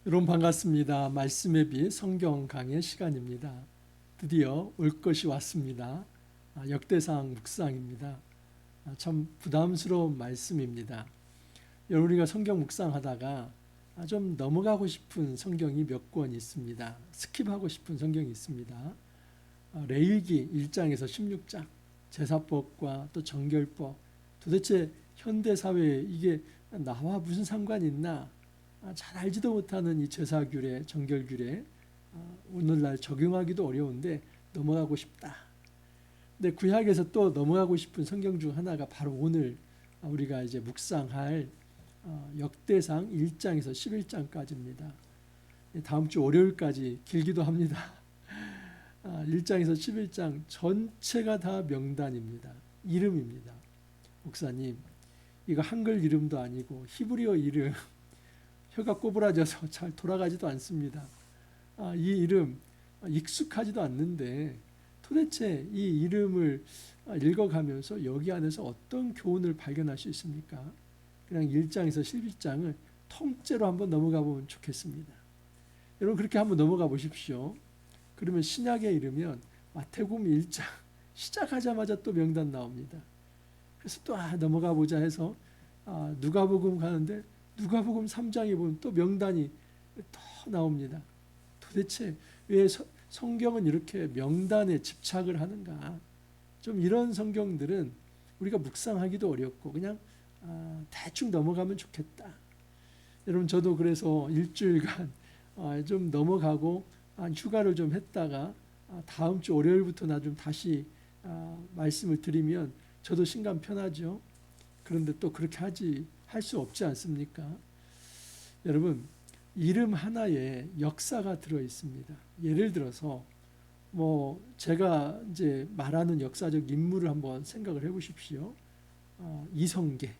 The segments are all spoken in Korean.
여러분 반갑습니다. 말씀의 빛 성경 강의 시간입니다. 드디어 올 것이 왔습니다. 역대상 묵상입니다. 참 부담스러운 말씀입니다. 여러분 우리가 성경 묵상하다가 좀 넘어가고 싶은 성경이 몇 권 있습니다. 스킵하고 싶은 성경이 있습니다. 레위기 1장에서 16장 제사법과 또 정결법, 도대체 현대 사회에 이게 나와 무슨 상관이 있나, 잘 알지도 못하는 이 제사규례, 정결규례, 오늘날 적용하기도 어려운데 넘어가고 싶다. 근데 구약에서 또 넘어가고 싶은 성경 중 하나가 바로 오늘 우리가 이제 묵상할 역대상 1장에서 11장까지입니다. 다음 주 월요일까지 길기도 합니다. 1장에서 11장 전체가 다 명단입니다. 이름입니다. 목사님, 이거 한글 이름도 아니고 히브리어 이름, 혀가 꼬부라져서 잘 돌아가지도 않습니다. 이 이름 익숙하지도 않는데 도대체 이 이름을 읽어가면서 여기 안에서 어떤 교훈을 발견할 수 있습니까? 그냥 1장에서 11장을 통째로 한번 넘어가 보면 좋겠습니다. 여러분 그렇게 한번 넘어가 보십시오. 그러면 신약에 이르면 마태복음 1장 시작하자마자 또 명단 나옵니다. 그래서 또 넘어가 보자 해서 누가복음 가는데 누가복음 3장에 보면 또 명단이 더 나옵니다. 도대체 왜 성경은 이렇게 명단에 집착을 하는가? 좀 이런 성경들은 우리가 묵상하기도 어렵고 그냥 대충 넘어가면 좋겠다. 여러분 저도 그래서 일주일간 좀 넘어가고 휴가를 좀 했다가 다음 주 월요일부터 나 좀 다시 말씀을 드리면 저도 심감 편하죠. 그런데 또 그렇게 할 수 없지 않습니까? 여러분 이름 하나에 역사가 들어 있습니다. 예를 들어서 제가 이제 말하는 역사적 인물을 한번 생각을 해보십시오. 이성계,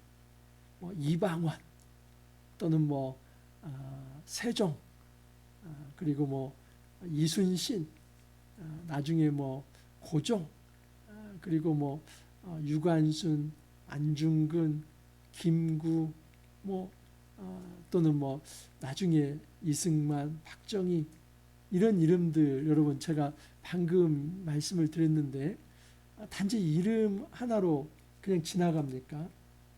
이방원 또는 세종, 그리고 이순신, 나중에 고종, 그리고 유관순, 안중근, 김구, 또는 나중에 이승만, 박정희, 이런 이름들 여러분 제가 방금 말씀을 드렸는데 단지 이름 하나로 그냥 지나갑니까?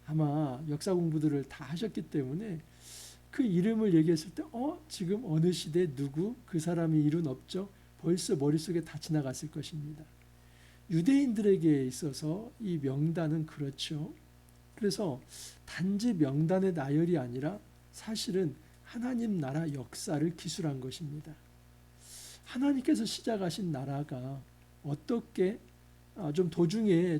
아마 역사 공부들을 다 하셨기 때문에 그 이름을 얘기했을 때 지금 어느 시대 누구 그 사람이 이룬 업적 벌써 머릿속에 다 지나갔을 것입니다. 유대인들에게 있어서 이 명단은 그렇죠. 그래서 단지 명단의 나열이 아니라 사실은 하나님 나라 역사를 기술한 것입니다. 하나님께서 시작하신 나라가 어떻게 좀 도중에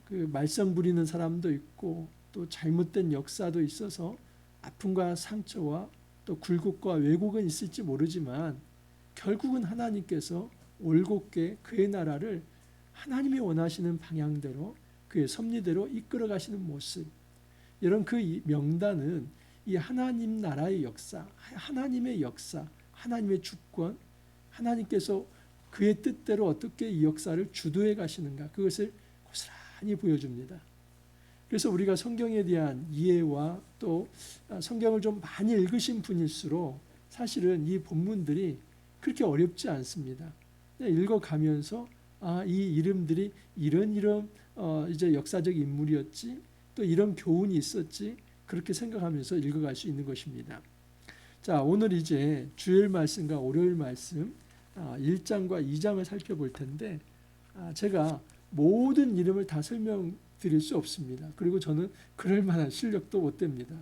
그 말썽 부리는 사람도 있고 또 잘못된 역사도 있어서 아픔과 상처와 또 굴곡과 왜곡은 있을지 모르지만 결국은 하나님께서 올곧게 그의 나라를 하나님이 원하시는 방향대로 그의 섭리대로 이끌어 가시는 모습, 이런 그 명단은 이 하나님 나라의 역사, 하나님의 역사, 하나님의 주권, 하나님께서 그의 뜻대로 어떻게 이 역사를 주도해 가시는가, 그것을 고스란히 보여줍니다. 그래서 우리가 성경에 대한 이해와 또 성경을 좀 많이 읽으신 분일수록 사실은 이 본문들이 그렇게 어렵지 않습니다. 읽어가면서 이 이름들이 이런 이제 역사적 인물이었지, 또 이런 교훈이 있었지, 그렇게 생각하면서 읽어갈 수 있는 것입니다. 자, 오늘 이제 주일 말씀과 월요일 말씀 1장과 2장을 살펴볼 텐데 제가 모든 이름을 다 설명드릴 수 없습니다. 그리고 저는 그럴 만한 실력도 못 됩니다.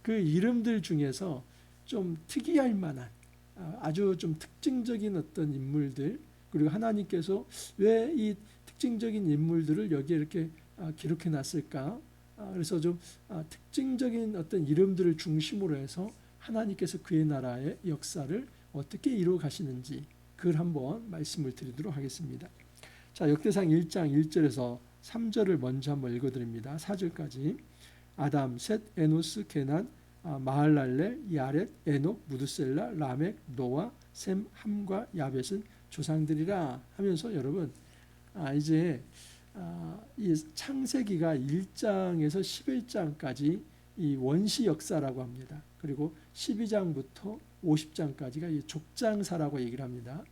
그 이름들 중에서 좀 특이할 만한 아주 좀 특징적인 어떤 인물들, 그리고 하나님께서 왜 이 특징적인 인물들을 여기에 이렇게 기록해 놨을까? 그래서 좀 특징적인 어떤 이름들을 중심으로 해서 하나님께서 그의 나라의 역사를 어떻게 이루어 가시는지 그걸 한번 말씀을 드리도록 하겠습니다. 자, 역대상 1장 1절에서 3절을 먼저 한번 읽어드립니다. 4절까지. 아담, 셋, 에노스, 게난, 마할랄렐, 야렛, 에녹, 무드셀라, 라멕, 노아, 셈, 함과 야벳은 조상들이라 하면서 여러분 이제 이 창세기가 1장에서 11장까지 이 원시 역사라고 합니다. 그리고 12장부터 50장까지가 이 족장사라고 얘기를 합니다.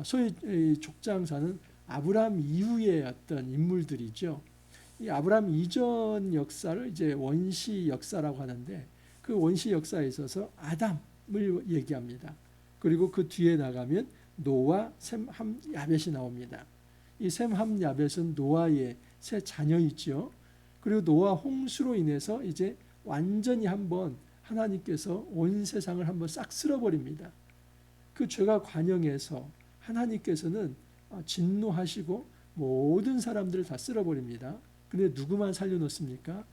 소위 이 족장사는 아브라함 이후의 어떤 인물들이죠. 이 아브라함 이전 역사를 이제 원시 역사라고 하는데 그 원시 역사에 있어서 아담을 얘기합니다. 그리고 그 뒤에 나가면 노아, 셈, 함, 야벳이 나옵니다. 이 셈, 함, 야벳은 노아의 세 자녀이죠. 그리고 노아 홍수로 인해서 이제 완전히 한번 하나님께서 온 세상을 한번 싹 쓸어버립니다. 그 죄가 관영해서 하나님께서는 진노하시고 모든 사람들을 다 쓸어버립니다. 근데 누구만 살려놓습니까?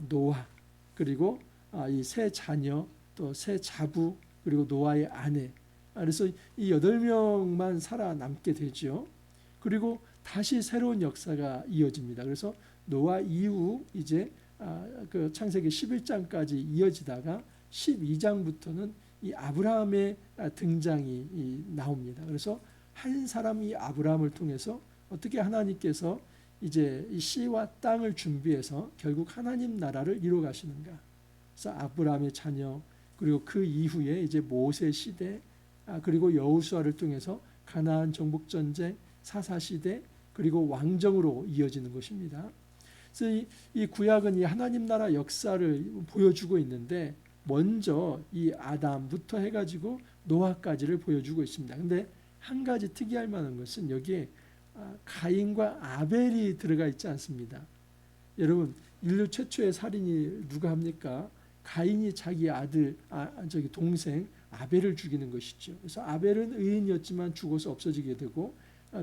노아, 그리고 이 세 자녀, 또 세 자부, 그리고 노아의 아내. 그래서 이 8명만 살아남게 되죠. 그리고 다시 새로운 역사가 이어집니다. 그래서 노아 이후 이제 그 창세기 11장까지 이어지다가 12장부터는 이 아브라함의 등장이 나옵니다. 그래서 한 사람이 아브라함을 통해서 어떻게 하나님께서 이제 이 씨와 땅을 준비해서 결국 하나님 나라를 이루어 가시는가. 그래서 아브라함의 자녀, 그리고 그 이후에 이제 모세 시대, 그리고 여호수아를 통해서 가나안 정복 전쟁, 사사 시대, 그리고 왕정으로 이어지는 것입니다. 그래서 이 구약은 이 하나님 나라 역사를 보여주고 있는데 먼저 이 아담부터 해가지고 노아까지를 보여주고 있습니다. 근데 한 가지 특이할 만한 것은 여기에 가인과 아벨이 들어가 있지 않습니다. 여러분, 인류 최초의 살인이 누가 합니까? 가인이 자기 아들, 동생 아벨을 죽이는 것이죠. 그래서 아벨은 의인이었지만 죽어서 없어지게 되고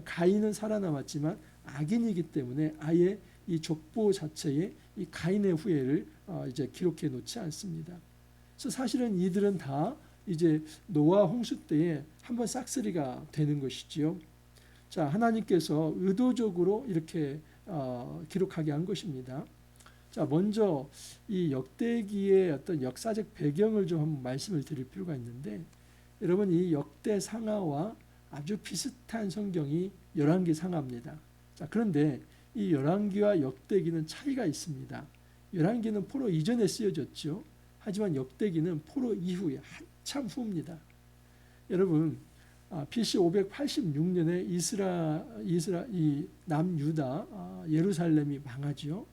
가인은 살아남았지만 악인이기 때문에 아예 이 족보 자체에 이 가인의 후예를 이제 기록해 놓지 않습니다. 그래서 사실은 이들은 다 이제 노아 홍수 때에 한번 싹쓸이가 되는 것이지요. 자, 하나님께서 의도적으로 이렇게 기록하게 한 것입니다. 자, 먼저 이 역대기의 어떤 역사적 배경을 좀 한번 말씀을 드릴 필요가 있는데, 여러분 이 역대 상하와 아주 비슷한 성경이 열왕기 상하입니다. 자, 그런데 이 열왕기와 역대기는 차이가 있습니다. 열왕기는 포로 이전에 쓰여졌죠. 하지만 역대기는 포로 이후에 한참 후입니다. 여러분, BC 586년에 이 남유다 예루살렘이 망하죠.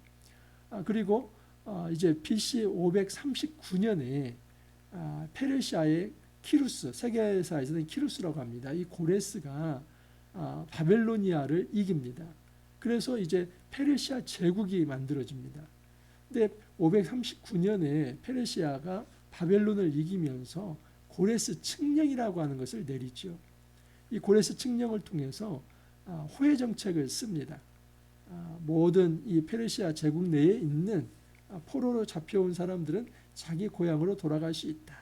그리고 이제 BC 539년에 페르시아의 키루스, 세계사에서는 키루스라고 합니다. 이 고레스가 바벨로니아를 이깁니다. 그래서 이제 페르시아 제국이 만들어집니다. 근데 539년에 페르시아가 바벨론을 이기면서 고레스 칙령이라고 하는 것을 내리죠. 이 고레스 칙령을 통해서 호혜 정책을 씁니다. 모든 이 페르시아 제국 내에 있는 포로로 잡혀온 사람들은 자기 고향으로 돌아갈 수 있다.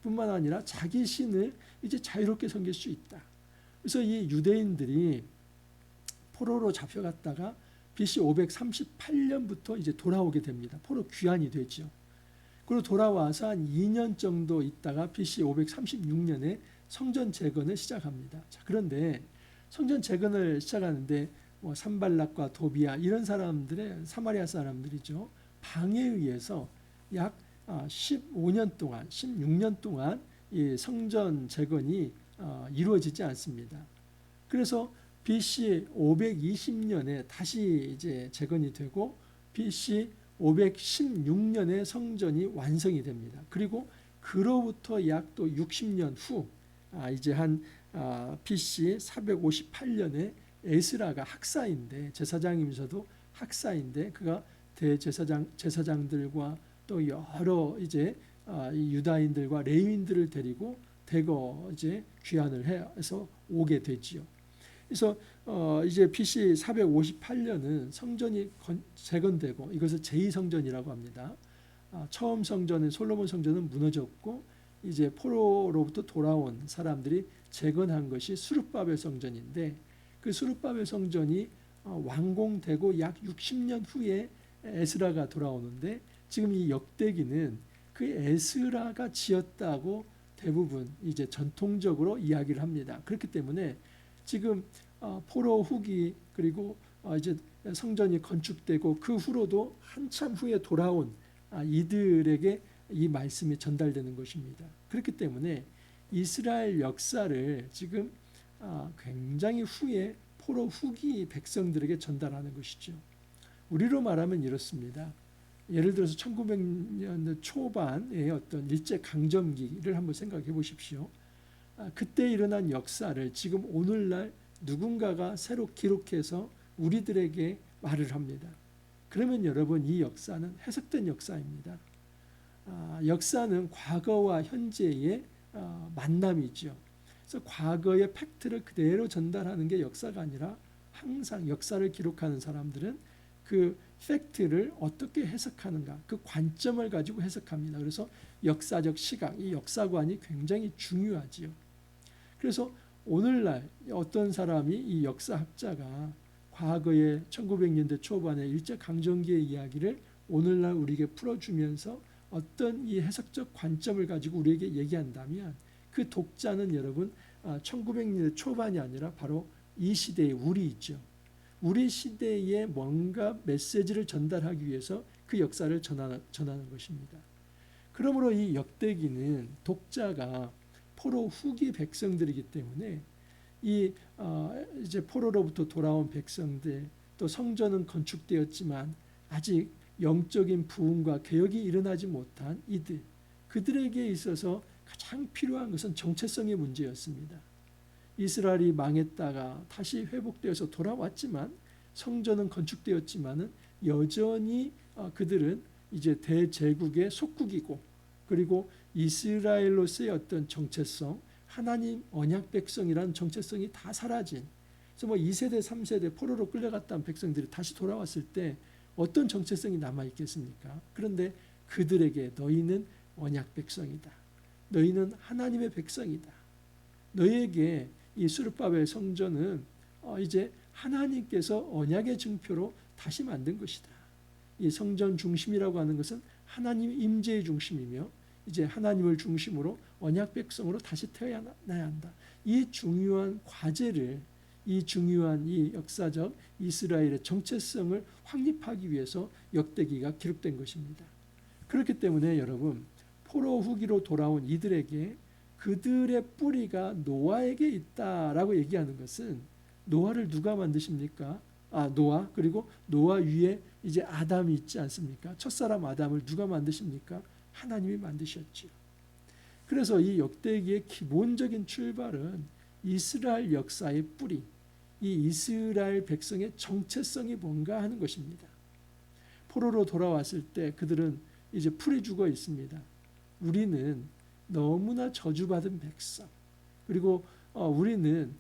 뿐만 아니라 자기 신을 이제 자유롭게 섬길 수 있다. 그래서 이 유대인들이 포로로 잡혀갔다가 BC 538년부터 이제 돌아오게 됩니다. 포로 귀환이 되죠. 그리고 돌아와서 한 2년 정도 있다가 BC 536년에 성전 재건을 시작합니다. 자, 그런데 성전 재건을 시작하는데 뭐 산발락과 도비아 이런 사람들의 사마리아 사람들이죠. 방해에 의해서 약 15년 동안, 16년 동안 이 성전 재건이 이루어지지 않습니다. 그래서 BC 520년에 다시 이제 재건이 되고 BC 516년에 성전이 완성이 됩니다. 그리고 그로부터 약 또 60년 후 이제 한 BC 458년에 에스라가 학사인데 제사장이면서도 학사인데 그가 제사장들과 또 여러 이제 이 유다인들과 레위인들을 데리고 대거 이제 귀환을 해서 오게 되지요. 그래서 이제 BC 458년은 성전이 재건되고 이것을 제2성전이라고 합니다. 처음 성전은 솔로몬 성전은 무너졌고 이제 포로로부터 돌아온 사람들이 재건한 것이 수룹바벨 성전인데 그 수룹바벨 성전이 완공되고 약 60년 후에 에스라가 돌아오는데 지금 이 역대기는 그 에스라가 지었다고 대부분 이제 전통적으로 이야기를 합니다. 그렇기 때문에 지금 포로 후기 그리고 이제 성전이 건축되고 그 후로도 한참 후에 돌아온 이들에게 이 말씀이 전달되는 것입니다. 그렇기 때문에 이스라엘 역사를 지금 굉장히 후에 포로 후기 백성들에게 전달하는 것이죠. 우리로 말하면 이렇습니다. 예를 들어서 1900년대 초반의 어떤 일제 강점기를 한번 생각해 보십시오. 그때 일어난 역사를 지금 오늘날 누군가가 새로 기록해서 우리들에게 말을 합니다. 그러면 여러분, 이 역사는 해석된 역사입니다. 역사는 과거와 현재의 만남이죠. 그래서 과거의 팩트를 그대로 전달하는 게 역사가 아니라 항상 역사를 기록하는 사람들은 그 팩트를 어떻게 해석하는가, 그 관점을 가지고 해석합니다. 그래서 역사적 시각, 이 역사관이 굉장히 중요하지요. 그래서 오늘날 어떤 사람이, 이 역사학자가 과거의 1900년대 초반의 일제강점기의 이야기를 오늘날 우리에게 풀어주면서 어떤 이 해석적 관점을 가지고 우리에게 얘기한다면 그 독자는 여러분 1900년대 초반이 아니라 바로 이 시대의 우리 있죠. 우리 시대에 뭔가 메시지를 전달하기 위해서 그 역사를 전하는 것입니다. 그러므로 이 역대기는 독자가 포로 후기 백성들이기 때문에 이제 포로로부터 돌아온 백성들, 또 성전은 건축되었지만 아직 영적인 부흥과 개혁이 일어나지 못한 이들, 그들에게 있어서 가장 필요한 것은 정체성의 문제였습니다. 이스라엘이 망했다가 다시 회복되어서 돌아왔지만, 성전은 건축되었지만은 여전히 그들은 이제 대제국의 속국이고, 그리고 이스라엘로서의 어떤 정체성, 하나님 언약 백성이라는 정체성이 다 사라진, 그래서 뭐 2세대 3세대 포로로 끌려갔던 백성들이 다시 돌아왔을 때 어떤 정체성이 남아 있겠습니까? 그런데 그들에게 너희는 언약 백성이다, 너희는 하나님의 백성이다, 너희에게 이 수르바벨 성전은 이제 하나님께서 언약의 증표로 다시 만든 것이다. 이 성전 중심이라고 하는 것은 하나님 임재의 중심이며 이제 하나님을 중심으로 언약 백성으로 다시 태어나야 한다. 이 중요한 과제를, 이 중요한 이 역사적 이스라엘의 정체성을 확립하기 위해서 역대기가 기록된 것입니다. 그렇기 때문에 여러분, 포로 후기로 돌아온 이들에게 그들의 뿌리가 노아에게 있다라고 얘기하는 것은, 노아를 누가 만드십니까? 노아, 그리고 노아 위에 이제 아담이 있지 않습니까? 첫사람 아담을 누가 만드십니까? 하나님이 만드셨지요. 그래서 이 역대기의 기본적인 출발은 이스라엘 역사의 뿌리, 이 이스라엘 백성의 정체성이 뭔가 하는 것입니다. 포로로 돌아왔을 때 그들은 이제 풀이 죽어 있습니다. 우리는 너무나 저주받은 백성, 그리고 우리는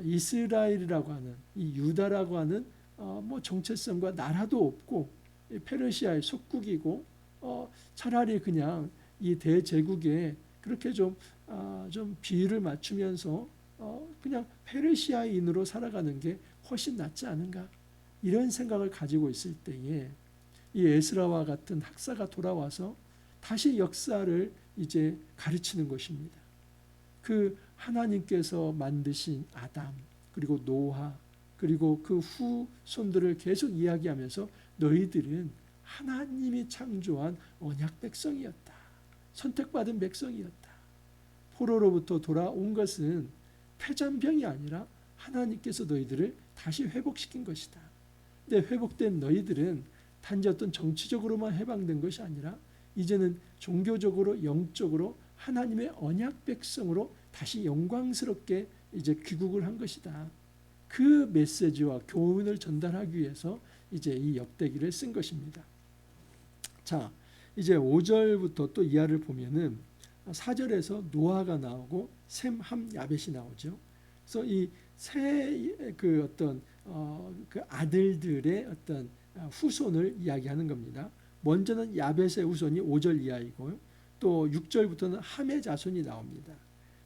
이스라엘이라고 하는, 이 유다라고 하는 뭐 정체성과 나라도 없고 페르시아의 속국이고, 차라리 그냥 이 대제국에 그렇게 좀 비유를 맞추면서 그냥 페르시아인으로 살아가는 게 훨씬 낫지 않은가, 이런 생각을 가지고 있을 때에 이 에스라와 같은 학사가 돌아와서 다시 역사를 이제 가르치는 것입니다. 그 하나님께서 만드신 아담, 그리고 노아, 그리고 그 후손들을 계속 이야기하면서 너희들은 하나님이 창조한 언약 백성이었다, 선택받은 백성이었다. 포로로부터 돌아온 것은 패잔병이 아니라 하나님께서 너희들을 다시 회복시킨 것이다. 근데 회복된 너희들은 단지 어떤 정치적으로만 해방된 것이 아니라 이제는 종교적으로, 영적으로 하나님의 언약 백성으로 다시 영광스럽게 이제 귀국을 한 것이다. 그 메시지와 교훈을 전달하기 위해서 이제 이 역대기를 쓴 것입니다. 자, 이제 5절부터 또 이하를 보면은 4절에서 노아가 나오고 셈, 함, 야벳이 나오죠. 그래서 이 세 그 어떤 그 아들들의 어떤 후손을 이야기하는 겁니다. 먼저는 야벳의 후손이 5절 이하이고요. 또 6절부터는 함의 자손이 나옵니다.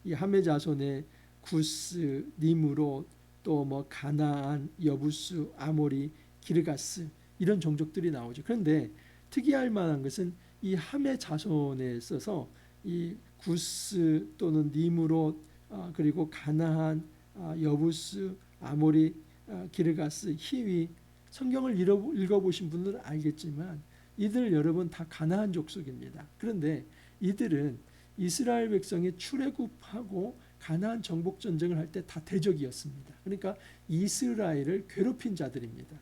이 함의 자손에 구스, 니므롯, 또 뭐 가나안, 여부스, 아모리, 기르가스, 이런 종족들이 나오죠. 그런데 특이할 만한 것은 이 함의 자손에 있어서 이 구스 또는 니므롯, 그리고 가나안, 여부스, 아모리, 기르가스, 히위, 성경을 읽어보신 분들은 알겠지만 이들 여러분 다 가나안 족속입니다. 그런데 이들은 이스라엘 백성이 출애굽하고 가나안 정복 전쟁을 할 때 다 대적이었습니다. 그러니까 이스라엘을 괴롭힌 자들입니다.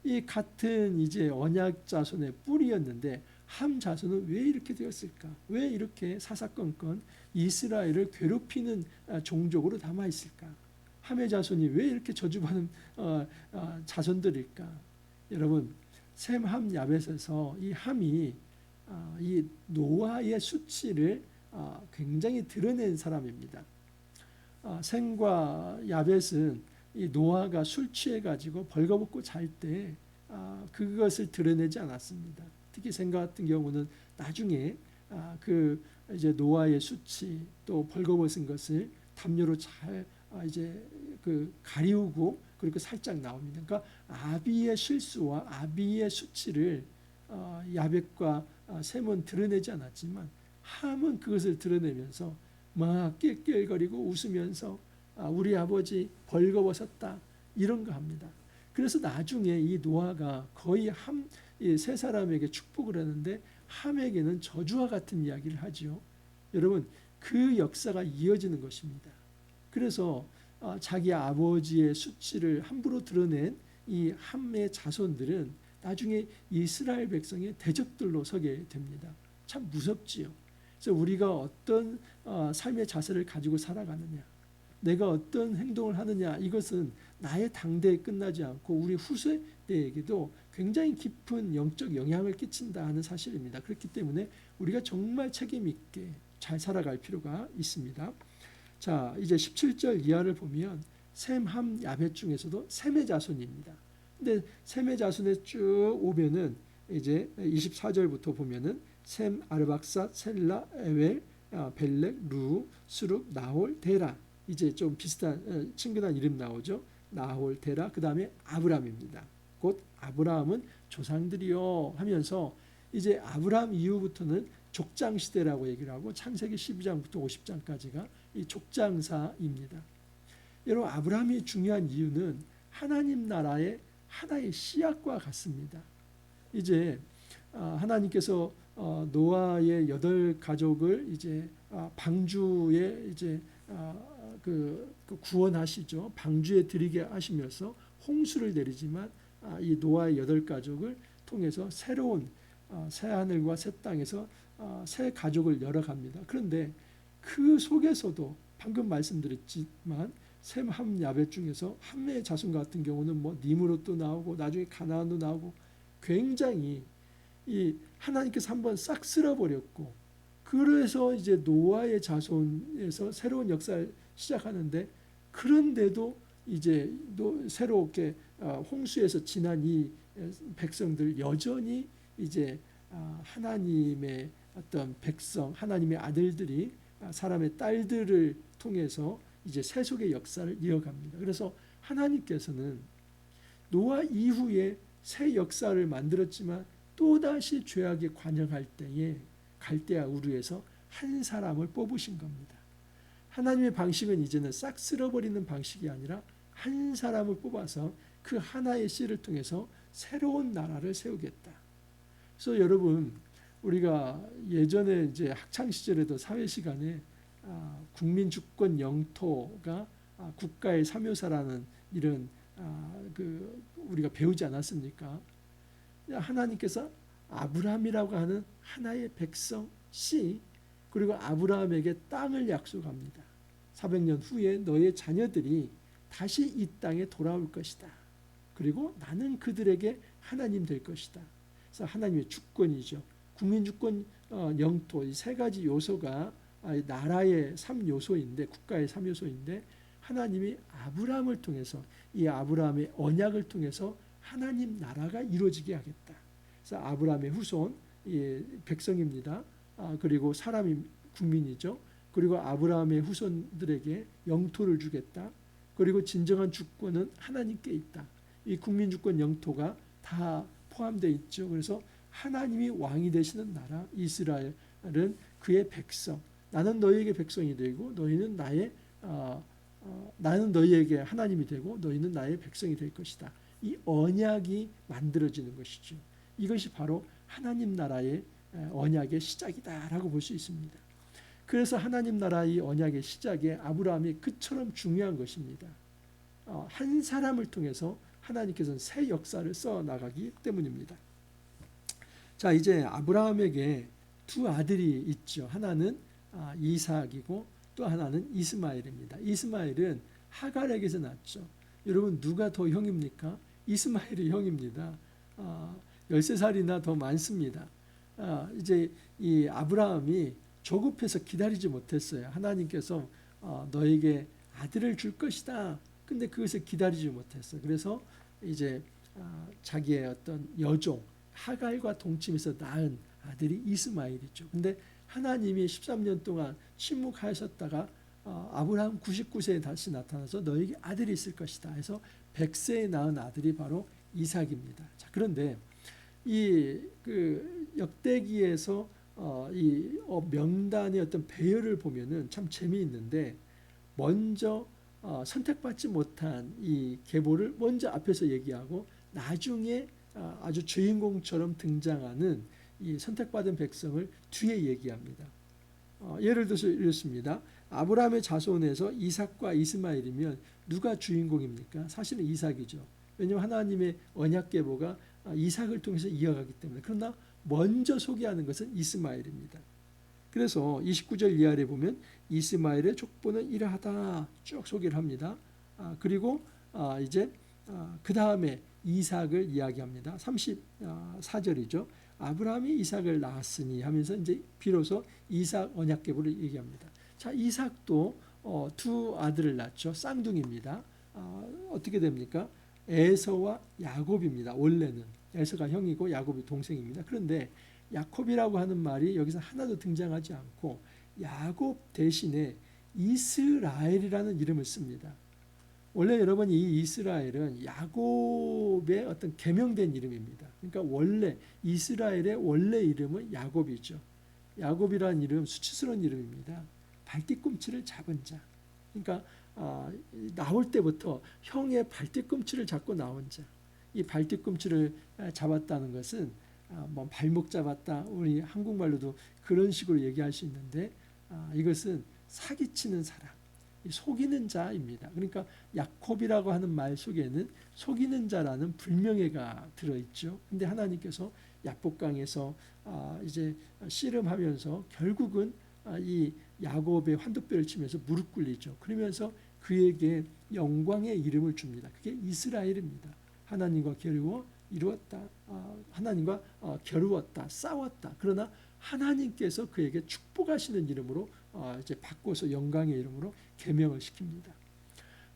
이 같은 이제 언약 자손의 뿌리였는데 함 자손은 왜 이렇게 되었을까? 왜 이렇게 사사건건 이스라엘을 괴롭히는 종족으로 남아 있을까? 함의 자손이 왜 이렇게 저주받는 자손들일까? 여러분, 셈, 함, 야벳에서 이 함이 이 노아의 수치를 굉장히 드러낸 사람입니다. 셈과 야벳은 이 노아가 술 취해 가지고 벌거벗고 잘 때 그것을 드러내지 않았습니다. 특히 셈 같은 경우는 나중에 그 이제 노아의 수치 또 벌거벗은 것을 담요로 잘 이제 그 가리우고 그리고 살짝 나옵니다. 그러니까 아비의 실수와 아비의 수치를 야벳과 셈은 드러내지 않았지만 함은 그것을 드러내면서 막 낄낄거리고 웃으면서 우리 아버지 벌거벗었다 이런 거 합니다. 그래서 나중에 이 노아가 거의 세 사람에게 축복을 하는데 함에게는 저주와 같은 이야기를 하지요. 여러분 그 역사가 이어지는 것입니다. 그래서 자기 아버지의 수치를 함부로 드러낸 이 함의 자손들은 나중에 이스라엘 백성의 대적들로 서게 됩니다. 참 무섭지요. 그래서 우리가 어떤 삶의 자세를 가지고 살아가느냐, 내가 어떤 행동을 하느냐, 이것은 나의 당대에 끝나지 않고 우리 후세대에게도 굉장히 깊은 영적 영향을 끼친다 하는 사실입니다. 그렇기 때문에 우리가 정말 책임 있게 잘 살아갈 필요가 있습니다. 자, 이제 17절 이하를 보면 셈, 함, 야벳 중에서도 셈의 자손입니다. 근데 셈의 자손에 쭉 오면은 이제 24절부터 보면은 셈, 아르박삿, 셀라, 에웰, 벨렉, 루, 스룹, 나홀, 데라. 이제 좀 비슷한 친근한 이름 나오죠. 나홀, 데라. 그다음에 아브람입니다. 곧 아브라함은 조상들이요 하면서 이제 아브라함 이후부터는 족장 시대라고 얘기를 하고 창세기 12장부터 50장까지가 이 족장사입니다. 여러분 아브라함이 중요한 이유는 하나님 나라의 하나의 씨앗과 같습니다. 이제 하나님께서 노아의 8가족을 이제 방주에 이제 그 구원하시죠. 방주에 들이게 하시면서 홍수를 내리지만 이 노아의 8가족을 통해서 새로운 새 하늘과 새 땅에서 새 가족을 열어갑니다. 그런데 그 속에서도 방금 말씀드렸지만 셈, 함, 야벳 중에서 함의 자손 같은 경우는 뭐 니므롯도 나오고 나중에 가나안도 나오고 굉장히 이 하나님께서 한번 싹 쓸어버렸고 그래서 이제 노아의 자손에서 새로운 역사를 시작하는데 그런데도 이제 새롭게 홍수에서 지난 이 백성들 여전히 이제 하나님의 어떤 백성, 하나님의 아들들이 사람의 딸들을 통해서 이제 세속의 역사를 이어갑니다. 그래서 하나님께서는 노아 이후에 새 역사를 만들었지만 또다시 죄악에 관영할 때에 갈대아 우르에서 한 사람을 뽑으신 겁니다. 하나님의 방식은 이제는 싹 쓸어버리는 방식이 아니라 한 사람을 뽑아서 그 하나의 씨를 통해서 새로운 나라를 세우겠다. 그래서 여러분 우리가 예전에 이제 학창 시절에도 사회 시간에 국민 주권 영토가 국가의 사묘사라는 이런 우리가 배우지 않았습니까? 하나님께서 아브라함이라고 하는 하나의 백성 씨 그리고 아브라함에게 땅을 약속합니다. 400년 후에 너의 자녀들이 다시 이 땅에 돌아올 것이다. 그리고 나는 그들에게 하나님 될 것이다. 그래서 하나님의 주권이죠. 국민 주권 영토 이 세 가지 요소가 나라의 3요소인데 국가의 3요소인데 하나님이 아브라함을 통해서 이 아브라함의 언약을 통해서 하나님 나라가 이루어지게 하겠다. 그래서 아브라함의 후손 백성입니다. 그리고 사람이 국민이죠. 그리고 아브라함의 후손들에게 영토를 주겠다. 그리고 진정한 주권은 하나님께 있다. 이 국민 주권 영토가 다 포함되어 있죠. 그래서 하나님이 왕이 되시는 나라 이스라엘은 그의 백성. 나는 너희에게 백성이 되고 너희는 나는 너희에게 하나님이 되고 너희는 나의 백성이 될 것이다. 이 언약이 만들어지는 것이죠. 이것이 바로 하나님 나라의 언약의 시작이다라고 볼 수 있습니다. 그래서 하나님 나라의 언약의 시작에 아브라함이 그처럼 중요한 것입니다. 한 사람을 통해서 하나님께서는 새 역사를 써 나가기 때문입니다. 자, 이제 아브라함에게 두 아들이 있죠. 하나는 이삭이고 또 하나는 이스마엘입니다. 이스마엘은 하갈에게서 났죠. 여러분 누가 더 형입니까? 이스마엘이 형입니다. 13살이나 더 많습니다. 이제 이 아브라함이 조급해서 기다리지 못했어요. 하나님께서 너에게 아들을 줄 것이다. 근데 그것을 기다리지 못했어요. 그래서 이제 자기의 어떤 여종 하갈과 동침해서 낳은 아들이 이스마엘이죠. 근데 하나님이 13년 동안 침묵하셨다가 아브라함 99세에 다시 나타나서 너에게 아들이 있을 것이다 해서 100세에 낳은 아들이 바로 이삭입니다. 자, 그런데 그 역대기에서 이 명단의 어떤 배열을 보면은 참 재미있는데 먼저 선택받지 못한 이 계보를 먼저 앞에서 얘기하고 나중에 아주 주인공처럼 등장하는 이 선택받은 백성을 뒤에 얘기합니다. 예를 들어서 이렇습니다. 아브라함의 자손에서 이삭과 이스마엘이면 누가 주인공입니까? 사실은 이삭이죠. 왜냐하면 하나님의 언약 계보가 이삭을 통해서 이어가기 때문에. 그러나 먼저 소개하는 것은 이스마엘입니다. 그래서 29절 이하에 보면 이스마엘의 족보는 이러하다 쭉 소개를 합니다. 그리고 이제 그 다음에 이삭을 이야기합니다. 34절이죠. 아브라함이 이삭을 낳았으니 하면서 이제 비로소 이삭 언약 계보를 얘기합니다. 자, 이삭도 두 아들을 낳죠. 쌍둥이입니다. 어떻게 됩니까? 에서와 야곱입니다. 원래는 에서가 형이고 야곱이 동생입니다. 그런데 야곱이라고 하는 말이 여기서 하나도 등장하지 않고 야곱 대신에 이스라엘이라는 이름을 씁니다. 원래 여러분 이 이스라엘은 야곱의 어떤 개명된 이름입니다. 그러니까 원래 이스라엘의 원래 이름은 야곱이죠. 야곱이라는 이름 수치스러운 이름입니다. 발뒤꿈치를 잡은 자. 그러니까 나올 때부터 형의 발뒤꿈치를 잡고 나온 자. 이 발뒤꿈치를 잡았다는 것은 뭐 발목 잡았다. 우리 한국말로도 그런 식으로 얘기할 수 있는데 이것은 사기치는 사람. 속이는 자입니다. 그러니까 야콥이라고 하는 말 속에는 속이는 자라는 불명예가 들어있죠. 근데 하나님께서 야복강에서 이제 씨름하면서 결국은 이 야곱의 환도뼈를 치면서 무릎 꿇리죠. 그러면서 그에게 영광의 이름을 줍니다. 그게 이스라엘입니다. 하나님과 겨루어 이루었다. 하나님과 겨루었다. 싸웠다. 그러나 하나님께서 그에게 축복하시는 이름으로 이제 바꿔서 영광의 이름으로 계명을 시킵니다.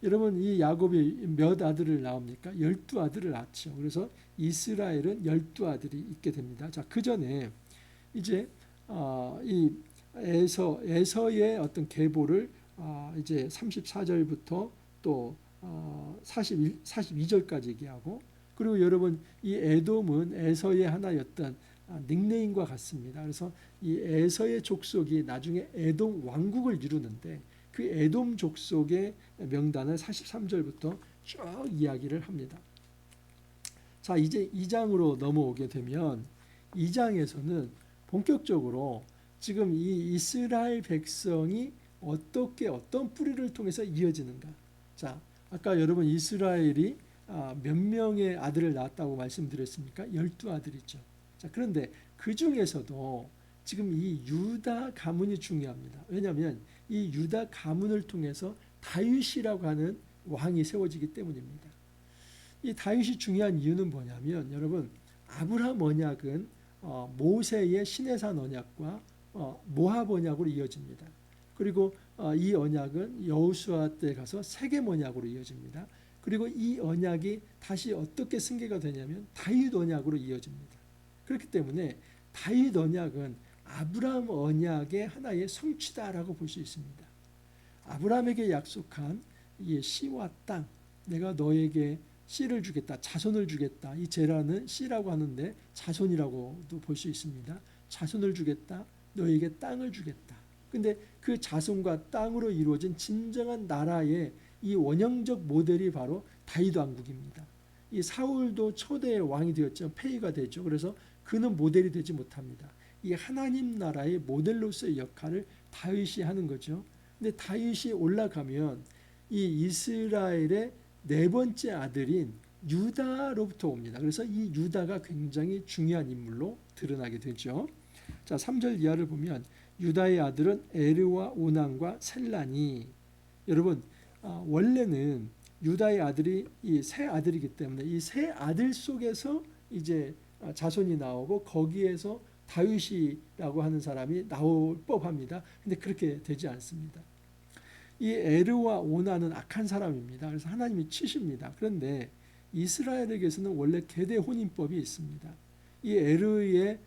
여러분 이 야곱이 몇 아들을 낳습니까? 12아들을 낳죠. 그래서 이스라엘은 12아들이 있게 됩니다. 자, 그 전에 이제 이 에서의 어떤 계보를 이제 34절부터 또 42절까지 얘기하고 그리고 여러분 이 에돔은 에서의 하나였던 닉네임과 같습니다. 그래서 이 에서의 족속이 나중에 에돔 왕국을 이루는데 그 에돔 족속의 명단을 43절부터 쭉 이야기를 합니다. 자, 이제 2장으로 넘어오게 되면 2장에서는 본격적으로 지금 이 이스라엘 백성이 어떻게 어떤 뿌리를 통해서 이어지는가. 자, 아까 여러분 이스라엘이 몇 명의 아들을 낳았다고 말씀드렸습니까? 12아들이죠. 자, 그런데 그 중에서도 지금 이 유다 가문이 중요합니다. 왜냐하면 이 유다 가문을 통해서 다윗이라고 하는 왕이 세워지기 때문입니다. 이 다윗이 중요한 이유는 뭐냐면 여러분 아브라함 언약은 모세의 시내산 언약과 모압 언약으로 이어집니다. 그리고 이 언약은 여호수아 때 가서 세겜 언약으로 이어집니다. 그리고 이 언약이 다시 어떻게 승계가 되냐면 다윗 언약으로 이어집니다. 그렇기 때문에 다윗 언약은 아브라함 언약의 하나의 성취다라고 볼 수 있습니다. 아브라함에게 약속한 이 씨와 땅, 내가 너에게 씨를 주겠다, 자손을 주겠다. 이 제라는 씨라고 하는데 자손이라고도 볼 수 있습니다. 자손을 주겠다, 너에게 땅을 주겠다. 근데 그 자손과 땅으로 이루어진 진정한 나라의 이 원형적 모델이 바로 다윗 왕국입니다. 이 사울도 초대 왕이 되었지만 폐위가 되죠. 그래서 그는 모델이 되지 못합니다. 이 하나님 나라의 모델로서의 역할을 다윗이 하는 거죠. 근데 다윗이 올라가면 이 이스라엘의 네 번째 아들인 유다로부터 옵니다. 그래서 이 유다가 굉장히 중요한 인물로 드러나게 되죠. 자, 3절 이하를 보면 유다의 아들은 에르와 오난과 셀란이, 여러분 원래는 유다의 아들이 이 세 아들이기 때문에 이 세 아들 속에서 이제 자손이 나오고 거기에서 다윗이라고 하는 사람이 나올 법합니다. 근데 그렇게 되지 않습니다. 이 에르와 오나는 악한 사람입니다. 그래서 하나님이 치십니다. 그런데 이스라엘에게서는 원래 계대 혼인법이 있습니다. 이 에르의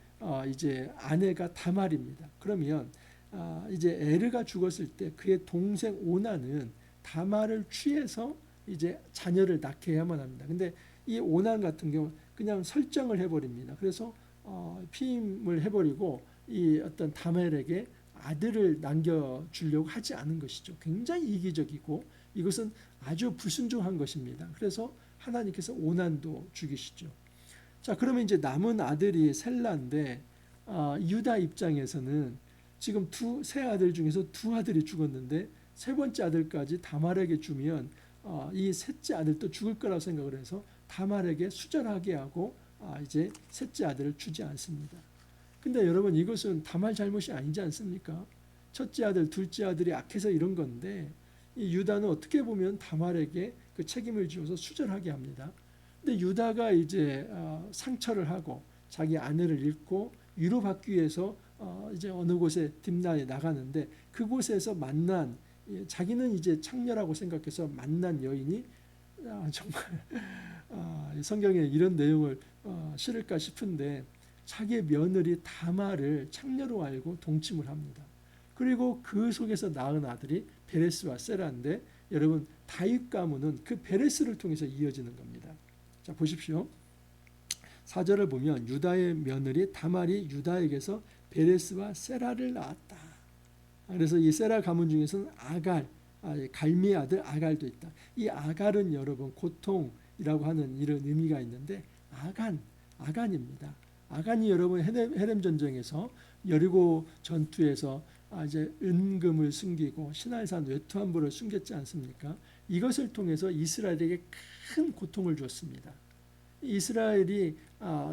이제 아내가 다말입니다. 그러면 이제 에르가 죽었을 때 그의 동생 오나는 다말을 취해서 이제 자녀를 낳게 해야만 합니다. 근데 이 오난 같은 경우 그냥 설정을 해버립니다. 그래서 피임을 해버리고 이 어떤 다말에게 아들을 남겨주려고 하지 않은 것이죠. 굉장히 이기적이고 이것은 아주 불순종한 것입니다. 그래서 하나님께서 오난도 죽이시죠. 자, 그러면 이제 남은 아들이 셀라인데 유다 입장에서는 지금 세 아들 중에서 두 아들이 죽었는데 세 번째 아들까지 다말에게 주면 이 셋째 아들도 죽을 거라고 생각을 해서 다말에게 수절하게 하고 이제 셋째 아들을 주지 않습니다. 근데 여러분 이것은 다말 잘못이 아니지 않습니까? 첫째 아들, 둘째 아들이 악해서 이런 건데 이 유다는 어떻게 보면 다말에게 그 책임을 지어서 수절하게 합니다. 근데 유다가 이제 상처를 하고 자기 아내를 잃고 위로받기 위해서 이제 어느 곳에 딥나에 나가는데 그곳에서 만난 자기는 이제 창녀라고 생각해서 만난 여인이 정말 성경에 이런 내용을 실을까 싶은데 자기의 며느리 다말을 창녀로 알고 동침을 합니다. 그리고 그 속에서 낳은 아들이 베레스와 세라인데 여러분 다윗 가문은 그 베레스를 통해서 이어지는 겁니다. 자, 보십시오. 4절을 보면 유다의 며느리 다말이 유다에게서 베레스와 세라를 낳았다. 그래서 이 세라 가문 중에서는 아갈, 갈미의 아들 아갈도 있다. 이 아갈은 여러분 고통이라고 하는 이런 의미가 있는데 아간입니다. 아간이 여러분 헤렘 전쟁에서 여리고 전투에서 이제 은금을 숨기고 시날산 외투한벌을 숨겼지 않습니까? 이것을 통해서 이스라엘에게 큰 고통을 줬습니다. 이스라엘이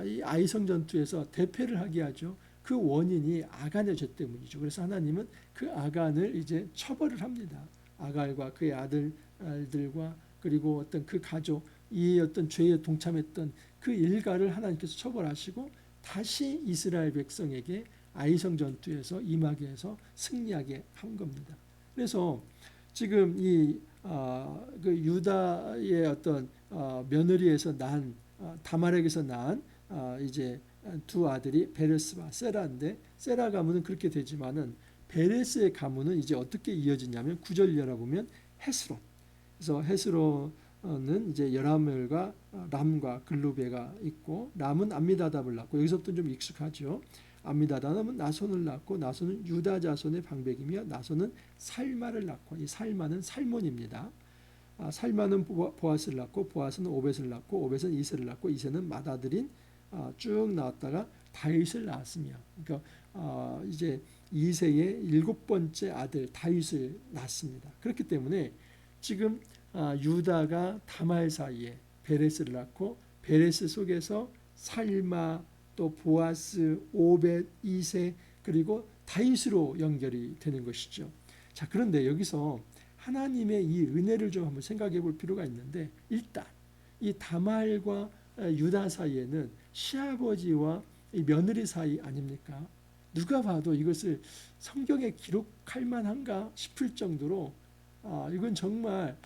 이 아이성 전투에서 대패를 하게 하죠. 그 원인이 아간의 죄 때문이죠. 그래서 하나님은 그 아간을 이제 처벌을 합니다. 아갈과 그의 아들들과 그리고 어떤 그 가족, 이 어떤 죄에 동참했던 그 일가를 하나님께서 처벌하시고 다시 이스라엘 백성에게 아이성 전투에서 임하게 해서 승리하게 한 겁니다. 그래서 지금 그 유다의 어떤 며느리에서 난 다말에게서 난 이제 두 아들이 베레스와 세라인데 세라 가문은 그렇게 되지만은 베레스의 가문은 이제 어떻게 이어지냐면 9절 열어보면 헤스론. 그래서 헤스론은 이제 여라멜과 람과 글루베가 있고 람은 암미다답을 낳고 여기서부터 좀 익숙하죠. 암미다답은 나손을 낳고 나손은 유다 자손의 방백이며 나손은 살마를 낳고 이 살마는 살몬입니다. 살마는 보아스를 낳고 보아스는 오벳을 낳고 오벳은 이세를 낳고 이세는 맏아들인 쭉 나왔다가 다윗을 낳았으며 그러니까 이제 이세의 7번째 아들 다윗을 낳습니다. 그렇기 때문에 지금 유다가 다말 사이에 베레스를 낳고 베레스 속에서 살마 또 보아스, 오벳, 이세 그리고 다윗으로 연결이 되는 것이죠. 자, 그런데 여기서 하나님의 이 은혜를 좀 한번 생각해 볼 필요가 있는데 일단 이 다말과 유다 사이에는 시아버지와 이 며느리 사이 아닙니까? 누가 봐도 이것을 성경에 기록할 만한가 싶을 정도로 이건 정말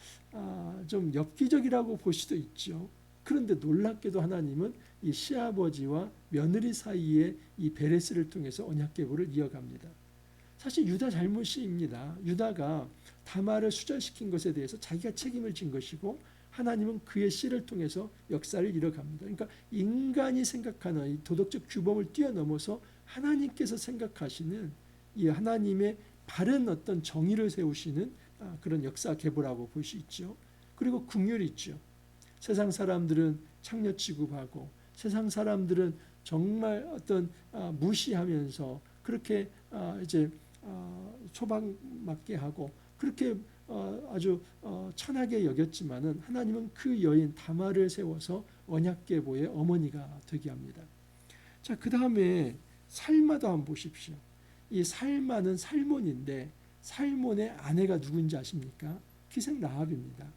좀 엽기적이라고 볼 수도 있죠. 그런데 놀랍게도 하나님은 이 시아버지와 며느리 사이에 이 베레스를 통해서 언약 계보를 이어갑니다. 사실 유다 잘못입니다. 유다가 다말을 수절시킨 것에 대해서 자기가 책임을 진 것이고 하나님은 그의 씨를 통해서 역사를 이뤄갑니다. 그러니까 인간이 생각하는 이 도덕적 규범을 뛰어넘어서 하나님께서 생각하시는 이 하나님의 바른 어떤 정의를 세우시는 그런 역사 계보라고 볼 수 있죠. 그리고 긍휼이 있죠. 세상 사람들은 창녀 취급하고 세상 사람들은 정말 어떤 무시하면서 그렇게 이제 소방맞게 하고 그렇게 아주 천하게 여겼지만은 하나님은 그 여인 다말을 세워서 언약궤보의 어머니가 되게 합니다. 자, 그 다음에 살마도 한번 보십시오. 이 살마는 살몬인데 살몬의 아내가 누군지 아십니까? 기생 라합입니다.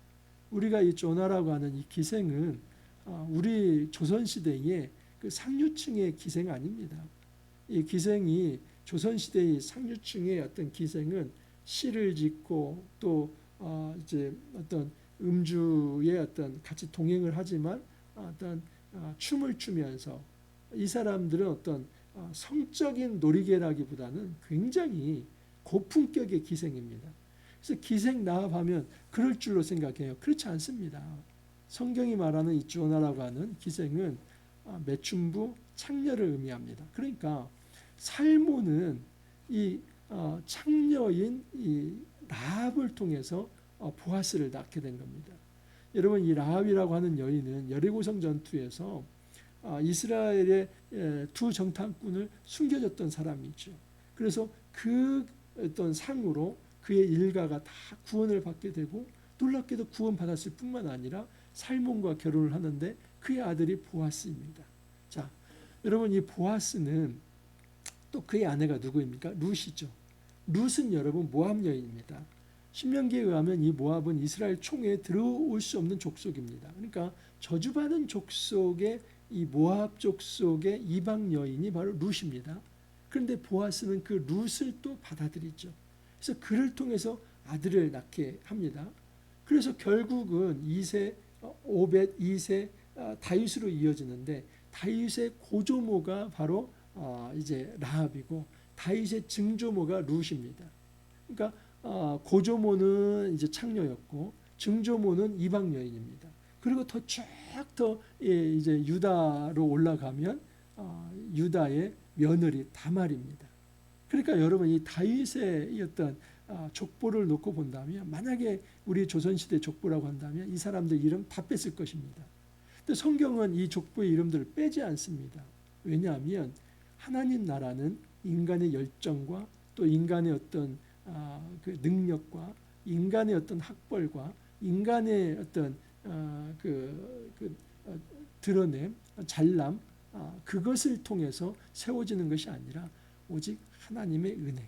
우리가 이 조나라고 하는 이 기생은 우리 조선시대의 그 상류층의 기생 아닙니다. 이 기생이 조선시대의 상류층의 어떤 기생은 시를 짓고 또 이제 어떤 음주의 어떤 같이 동행을 하지만 어떤 춤을 추면서 이 사람들은 어떤 성적인 놀이개라기보다는 굉장히 고품격의 기생입니다. 그래서 기생 나합하면 그럴 줄로 생각해요. 그렇지 않습니다. 성경이 말하는 이 조나라고 하는 기생은 매춘부 창녀를 의미합니다. 그러니까 살몬은 이 창녀인 이 라합을 통해서 보아스를 낳게 된 겁니다. 여러분, 이 라합이라고 하는 여인은 여리고성 전투에서 이스라엘의 두 정탐꾼을 숨겨줬던 사람이죠. 그래서 그 어떤 상으로 그의 일가가 다 구원을 받게 되고 놀랍게도 구원받았을 뿐만 아니라 살몬과 결혼을 하는데 그의 아들이 보아스입니다. 자, 여러분, 이 보아스는 또 그의 아내가 누구입니까? 룻이죠. 룻은 여러분 모압 여인입니다. 신명기에 의하면 이 모압은 이스라엘 총회에 들어올 수 없는 족속입니다. 그러니까 저주받은 족속의 이 모압 족속의 이방 여인이 바로 룻입니다. 그런데 보아스는 그 룻을 또 받아들이죠. 그래서 그를 통해서 아들을 낳게 합니다. 그래서 결국은 2세 오벳, 2세 다윗으로 이어지는데 다윗의 고조모가 바로 이제 라합이고 다윗의 증조모가 룻입니다. 그러니까 고조모는 이제 창녀였고 증조모는 이방 여인입니다. 그리고 더 이제 유다로 올라가면 유다의 며느리 다말입니다. 그러니까 여러분, 이 다윗의 어떤 족보를 놓고 본다면 만약에 우리 조선시대 족보라고 한다면 이 사람들 이름 다 뺐을 것입니다. 근데 성경은 이 족보의 이름들을 빼지 않습니다. 왜냐하면 하나님 나라는 인간의 열정과 또 인간의 어떤 그 능력과 인간의 어떤 학벌과 인간의 어떤 드러냄, 잘남, 그것을 통해서 세워지는 것이 아니라 오직 하나님의 은혜.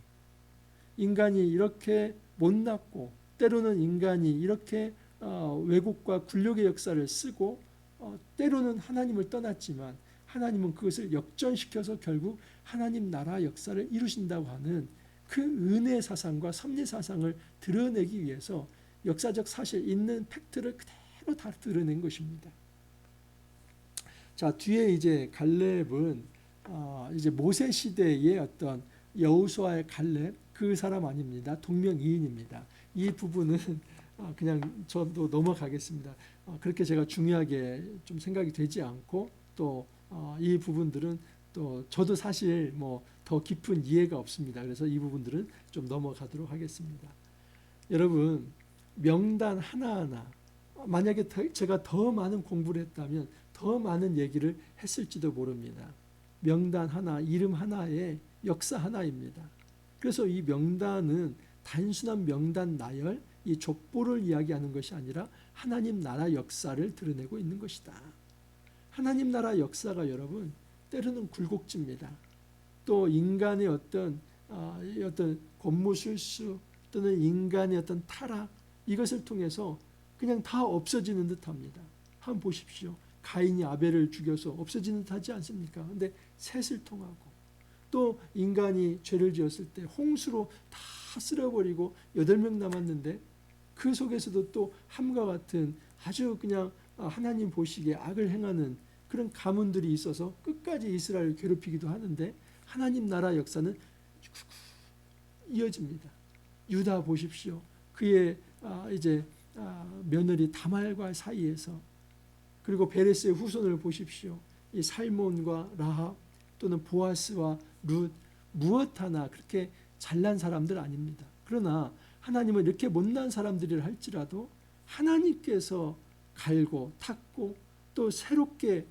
인간이 이렇게 못났고 때로는 인간이 이렇게 왜곡과 굴욕의 역사를 쓰고 때로는 하나님을 떠났지만 하나님은 그것을 역전시켜서 결국 하나님 나라 역사를 이루신다고 하는 그 은혜 사상과 섭리 사상을 드러내기 위해서 역사적 사실 있는 팩트를 그대로 다 드러낸 것입니다. 자, 뒤에 이제 갈렙은 이제 모세 시대의 어떤 여호수아의 갈렙, 그 사람 아닙니다. 동명이인입니다. 이 부분은 그냥 저도 넘어가겠습니다. 그렇게 제가 중요하게 좀 생각이 되지 않고 또 이 부분들은 또 저도 사실 뭐 더 깊은 이해가 없습니다. 그래서 이 부분들은 좀 넘어가도록 하겠습니다. 여러분, 명단 하나하나 만약에 제가 더 많은 공부를 했다면 더 많은 얘기를 했을지도 모릅니다. 명단 하나, 이름 하나에 역사 하나입니다. 그래서 이 명단은 단순한 명단 나열, 이 족보를 이야기하는 것이 아니라 하나님 나라 역사를 드러내고 있는 것이다. 하나님 나라 역사가 여러분 때로는 굴곡집니다. 또 인간의 어떤 권무술수 또는 인간의 어떤 타락, 이것을 통해서 그냥 다 없어지는 듯합니다. 한번 보십시오. 가인이 아벨을 죽여서 없어지는 듯 하지 않습니까? 근데 셋을 통하고 또 인간이 죄를 지었을 때 홍수로 다 쓸어버리고 8명 남았는데 그 속에서도 또 함과 같은 아주 그냥 하나님 보시기에 악을 행하는 그런 가문들이 있어서 끝까지 이스라엘을 괴롭히기도 하는데 하나님 나라 역사는 이어집니다. 유다 보십시오. 그의 이제 며느리 다말과 사이에서, 그리고 베레스의 후손을 보십시오. 이 살몬과 라합 또는 보아스와 룻, 무엇 하나 그렇게 잘난 사람들 아닙니다. 그러나 하나님은 이렇게 못난 사람들이라 할지라도 하나님께서 갈고 탔고 또 새롭게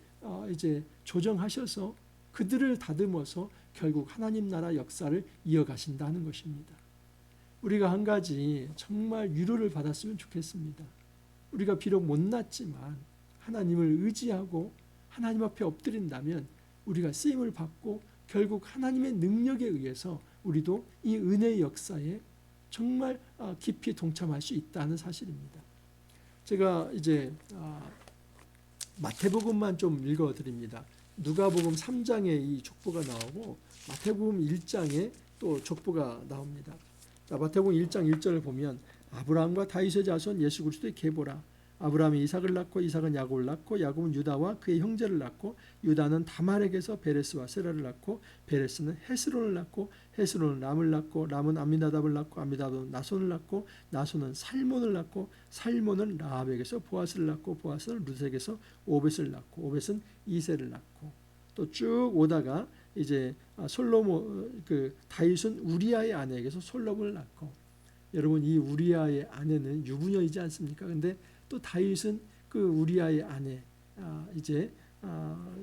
이제 조정하셔서 그들을 다듬어서 결국 하나님 나라 역사를 이어가신다는 것입니다. 우리가 한 가지 정말 위로를 받았으면 좋겠습니다. 우리가 비록 못났지만 하나님을 의지하고 하나님 앞에 엎드린다면 우리가 쓰임을 받고 결국 하나님의 능력에 의해서 우리도 이 은혜의 역사에 정말 깊이 동참할 수 있다는 사실입니다. 제가 이제 마태복음만 좀 읽어드립니다. 누가복음 3장에 이 족보가 나오고 마태복음 1장에 또 족보가 나옵니다. 자, 마태복음 1장 1절을 보면 아브라함과 다윗의 자손 예수 그리스도의 계보라. 아브라함이 이삭을 낳고 이삭은 야곱을 낳고 야곱은 유다와 그의 형제를 낳고 유다는 다말에게서 베레스와 세라를 낳고 베레스는 헤스론을 낳고 헤스론은 람을 낳고 람은 암미나답을 낳고 암미나답은 나손을 낳고 나손은 살몬을 낳고 살몬은 라합에게서 보아스를 낳고 보아스는 룻에게서 오벳을 낳고 오벳은 이새를 낳고 또 쭉 오다가 이제 솔로몬 다윗은 우리아의 아내에게서 솔로몬을 낳고 여러분 이 우리아의 아내는 유부녀이지 않습니까? 근데 또 다윗은 그 우리아의 아내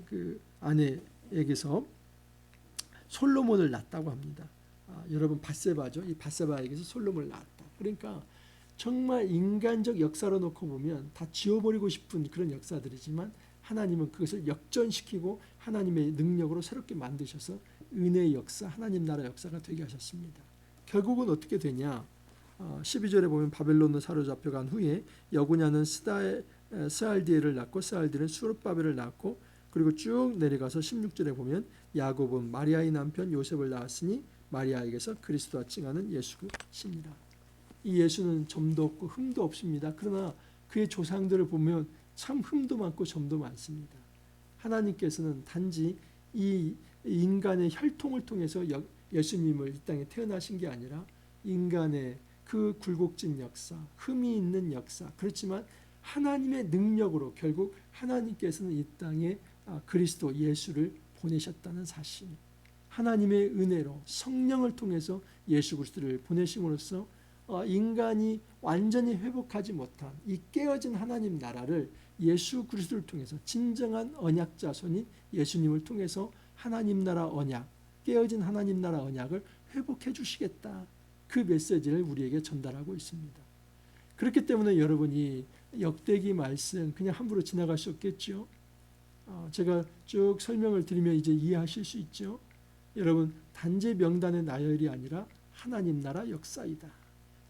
그 아내에게서 솔로몬을 낳았다고 합니다. 여러분 밧세바죠. 이 밧세바에게서 솔로몬을 낳았다. 그러니까 정말 인간적 역사로 놓고 보면 다 지워버리고 싶은 그런 역사들이지만 하나님은 그것을 역전시키고 하나님의 능력으로 새롭게 만드셔서 은혜의 역사, 하나님 나라 역사가 되게 하셨습니다. 결국은 어떻게 되냐? 12절에 보면 바벨론으로 사로잡혀간 후에 여고냐는 스알디엘을 낳고 스알디엘은 수르바벨을 낳고 그리고 쭉 내려가서 16절에 보면 야곱은 마리아의 남편 요셉을 낳았으니 마리아에게서 그리스도와 칭하는 예수시니라. 이 예수는 점도 없고 흠도 없습니다. 그러나 그의 조상들을 보면 참 흠도 많고 점도 많습니다. 하나님께서는 단지 이 인간의 혈통을 통해서 예수님을 이 땅에 태어나신 게 아니라 인간의 그 굴곡진 역사, 흠이 있는 역사, 그렇지만 하나님의 능력으로 결국 하나님께서는 이 땅에 그리스도 예수를 보내셨다는 사실, 하나님의 은혜로 성령을 통해서 예수 그리스도를 보내심으로써 인간이 완전히 회복하지 못한 이 깨어진 하나님 나라를 예수 그리스도를 통해서 진정한 언약 자손인 예수님을 통해서 하나님 나라 언약, 깨어진 하나님 나라 언약을 회복해 주시겠다. 그 메시지를 우리에게 전달하고 있습니다. 그렇기 때문에 여러분이 역대기 말씀 그냥 함부로 지나갈 수 없겠죠. 제가 쭉 설명을 드리면 이제 이해하실 수 있죠. 여러분 단지 명단의 나열이 아니라 하나님 나라 역사이다.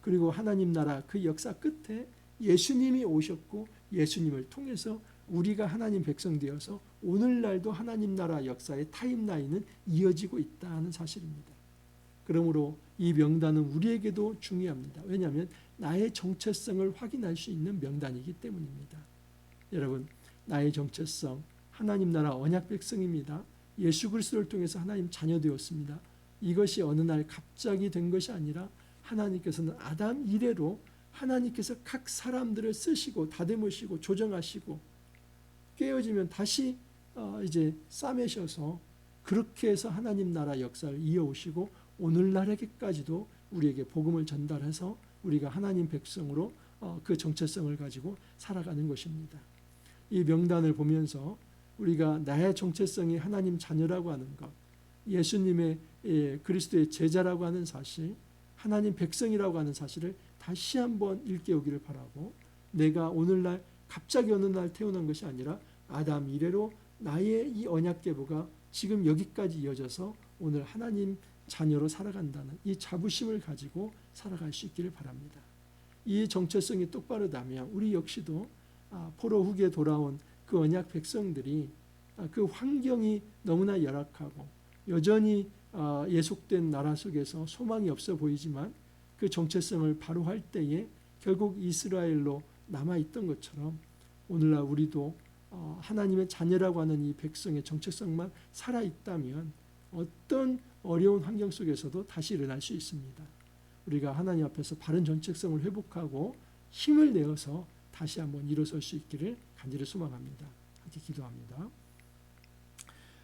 그리고 하나님 나라 그 역사 끝에 예수님이 오셨고 예수님을 통해서 우리가 하나님 백성 되어서 오늘날도 하나님 나라 역사의 타임라인은 이어지고 있다는 사실입니다. 그러므로 이 명단은 우리에게도 중요합니다. 왜냐하면 나의 정체성을 확인할 수 있는 명단이기 때문입니다. 여러분 나의 정체성 하나님 나라 언약 백성입니다. 예수 그리스도를 통해서 하나님 자녀 되었습니다. 이것이 어느 날 갑자기 된 것이 아니라 하나님께서는 아담 이래로 하나님께서 각 사람들을 쓰시고 다듬으시고 조정하시고 깨어지면 다시 이제 싸매셔서 그렇게 해서 하나님 나라 역사를 이어오시고 오늘날에게까지도 우리에게 복음을 전달해서 우리가 하나님 백성으로 그 정체성을 가지고 살아가는 것입니다. 이 명단을 보면서 우리가 나의 정체성이 하나님 자녀라고 하는 것, 예수님의 그리스도의 제자라고 하는 사실, 하나님 백성이라고 하는 사실을 다시 한번 일깨우기를 바라고 내가 오늘날 갑자기 어느 날 태어난 것이 아니라 아담 이래로 나의 이 언약 계보가 지금 여기까지 이어져서 오늘 하나님 자녀로 살아간다는 이 자부심을 가지고 살아갈 수 있기를 바랍니다. 이 정체성이 똑바르다면 우리 역시도 포로 후기에 돌아온 그 언약 백성들이 그 환경이 너무나 열악하고 여전히 예속된 나라 속에서 소망이 없어 보이지만 그 정체성을 바로 할 때에 결국 이스라엘로 남아있던 것처럼 오늘날 우리도 하나님의 자녀라고 하는 이 백성의 정체성만 살아있다면 어떤 어려운 환경 속에서도 다시 일어날 수 있습니다. 우리가 하나님 앞에서 바른 정체성을 회복하고 힘을 내어서 다시 한번 일어설 수 있기를 간절히 소망합니다. 함께 기도합니다.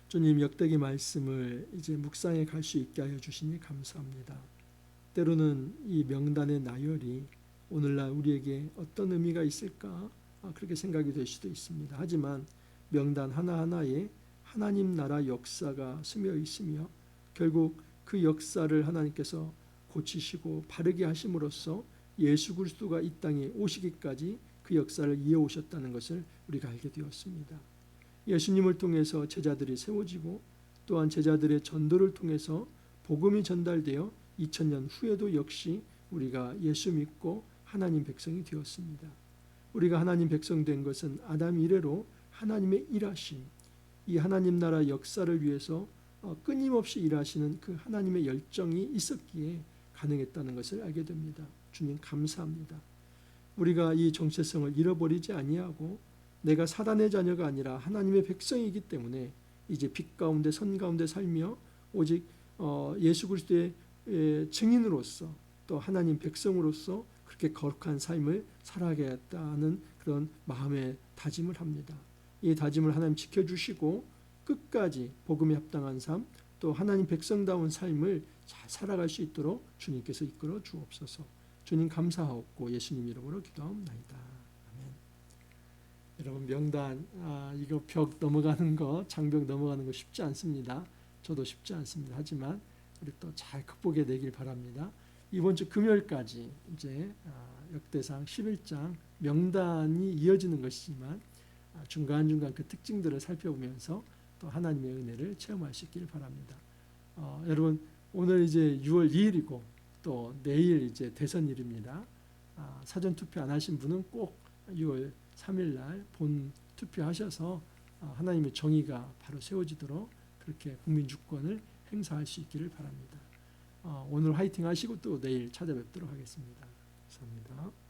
주님 역대기 말씀을 이제 묵상해 갈 수 있게 하여 주시니 감사합니다. 때로는 이 명단의 나열이 오늘날 우리에게 어떤 의미가 있을까 그렇게 생각이 될 수도 있습니다. 하지만 명단 하나하나에 하나님 나라 역사가 스며 있으며 결국 그 역사를 하나님께서 고치시고 바르게 하심으로써 예수 그리스도가 이 땅에 오시기까지 그 역사를 이어오셨다는 것을 우리가 알게 되었습니다. 예수님을 통해서 제자들이 세워지고 또한 제자들의 전도를 통해서 복음이 전달되어 2000년 후에도 역시 우리가 예수 믿고 하나님 백성이 되었습니다. 우리가 하나님 백성 된 것은 아담 이래로 하나님의 일하심, 이 하나님 나라 역사를 위해서 끊임없이 일하시는 그 하나님의 열정이 있었기에 가능했다는 것을 알게 됩니다. 주님 감사합니다. 우리가 이 정체성을 잃어버리지 아니하고 내가 사단의 자녀가 아니라 하나님의 백성이기 때문에 이제 빛 가운데 선 가운데 살며 오직 예수 그리스도의 증인으로서 또 하나님 백성으로서 그렇게 거룩한 삶을 살아가겠다는 그런 마음의 다짐을 합니다. 이 다짐을 하나님 지켜주시고 끝까지 복음에 합당한 삶 또 하나님 백성다운 삶을 잘 살아갈 수 있도록 주님께서 이끌어 주옵소서. 주님 감사하옵고 예수님 이름으로 기도하옵나이다. 아멘. 여러분 명단 이거 벽 넘어가는 거 장벽 넘어가는 거 쉽지 않습니다. 저도 쉽지 않습니다. 하지만 우리 또 잘 극복해 내길 바랍니다. 이번 주 금요일까지 이제 역대상 11장 명단이 이어지는 것이지만 중간중간 그 특징들을 살펴보면서 또 하나님의 은혜를 체험할 수 있기를 바랍니다. 여러분 오늘 이제 6월 2일이고 또 내일 이제 대선일입니다. 사전 투표 안 하신 분은 꼭 6월 3일 날 본 투표하셔서 하나님의 정의가 바로 세워지도록 그렇게 국민 주권을 행사할 수 있기를 바랍니다. 오늘 화이팅 하시고 또 내일 찾아뵙도록 하겠습니다. 감사합니다.